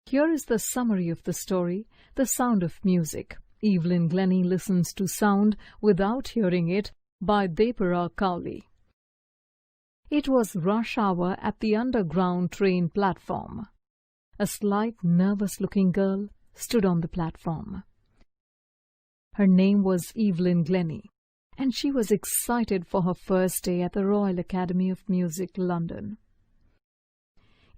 Here is the summary of the story, The Sound of Music. Evelyn Glennie listens to sound without hearing it, by Depara Cowley. It was rush hour at the underground train platform. A slight, nervous-looking girl stood on the platform. Her name was Evelyn Glennie, and she was excited for her first day at the Royal Academy of Music, London.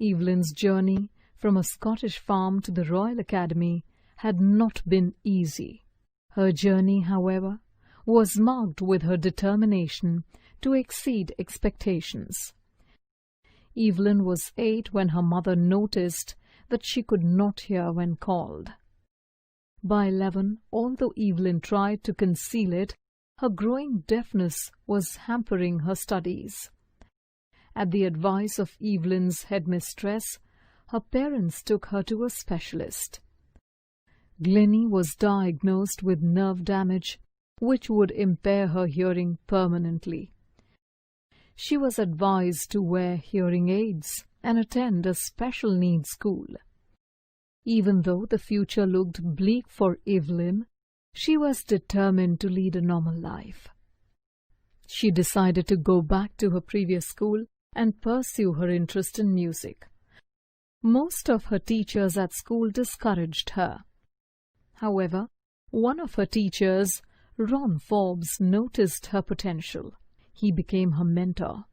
Evelyn's journey from a Scottish farm to the Royal Academy had not been easy. Her journey, however, was marked with her determination to exceed expectations. Evelyn was 8 when her mother noticed that she could not hear when called. By 11, although Evelyn tried to conceal it, her growing deafness was hampering her studies. At the advice of Evelyn's headmistress, her parents took her to a specialist. Glennie was diagnosed with nerve damage, which would impair her hearing permanently. She was advised to wear hearing aids and attend a special needs school. Even though the future looked bleak for Evelyn, she was determined to lead a normal life. She decided to go back to her previous school and pursue her interest in music. Most of her teachers at school discouraged her. However, one of her teachers, Ron Forbes, noticed her potential. He became her mentor.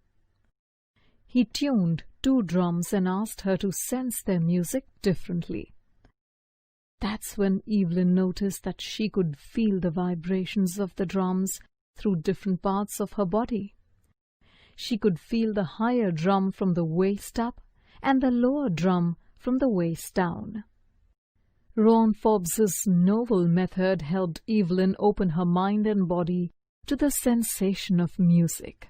He tuned 2 drums and asked her to sense their music differently. That's when Evelyn noticed that she could feel the vibrations of the drums through different parts of her body. She could feel the higher drum from the waist up and the lower drum from the waist down. Ron Forbes's novel method helped Evelyn open her mind and body to the sensation of music.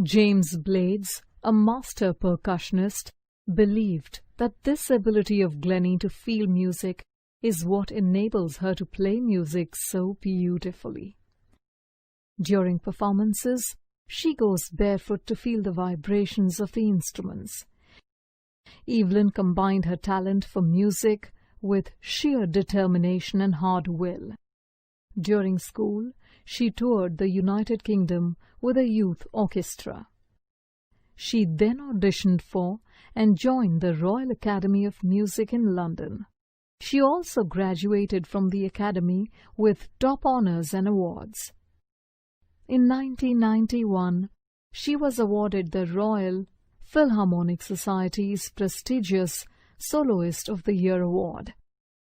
James Blades, a master percussionist, believed that this ability of Glennie to feel music is what enables her to play music so beautifully. During performances, she goes barefoot to feel the vibrations of the instruments. Evelyn combined her talent for music with sheer determination and hard will. During school, she toured the United Kingdom with a youth orchestra. She then auditioned for and joined the Royal Academy of Music in London. She also graduated from the Academy with top honours and awards. In 1991, she was awarded the Royal Philharmonic Society's prestigious Soloist of the Year award.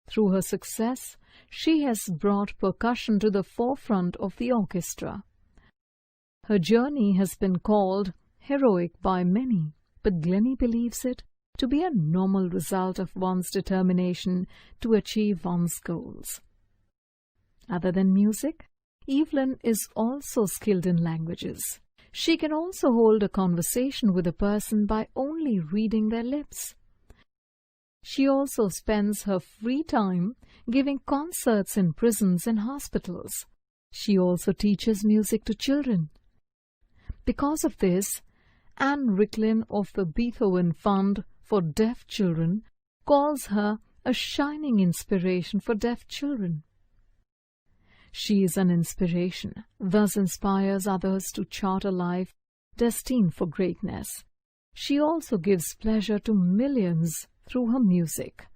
Through her success, she has brought percussion to the forefront of the orchestra. Her journey has been called heroic by many, but Glennie believes it to be a normal result of one's determination to achieve one's goals. Other than music, Evelyn is also skilled in languages. She can also hold a conversation with a person by only reading their lips. She also spends her free time giving concerts in prisons and hospitals. She also teaches music to children. Because of this, Anne Ricklin of the Beethoven Fund for Deaf Children calls her a shining inspiration for deaf children. She is an inspiration, thus inspires others to chart a life destined for greatness. She also gives pleasure to millions through her music.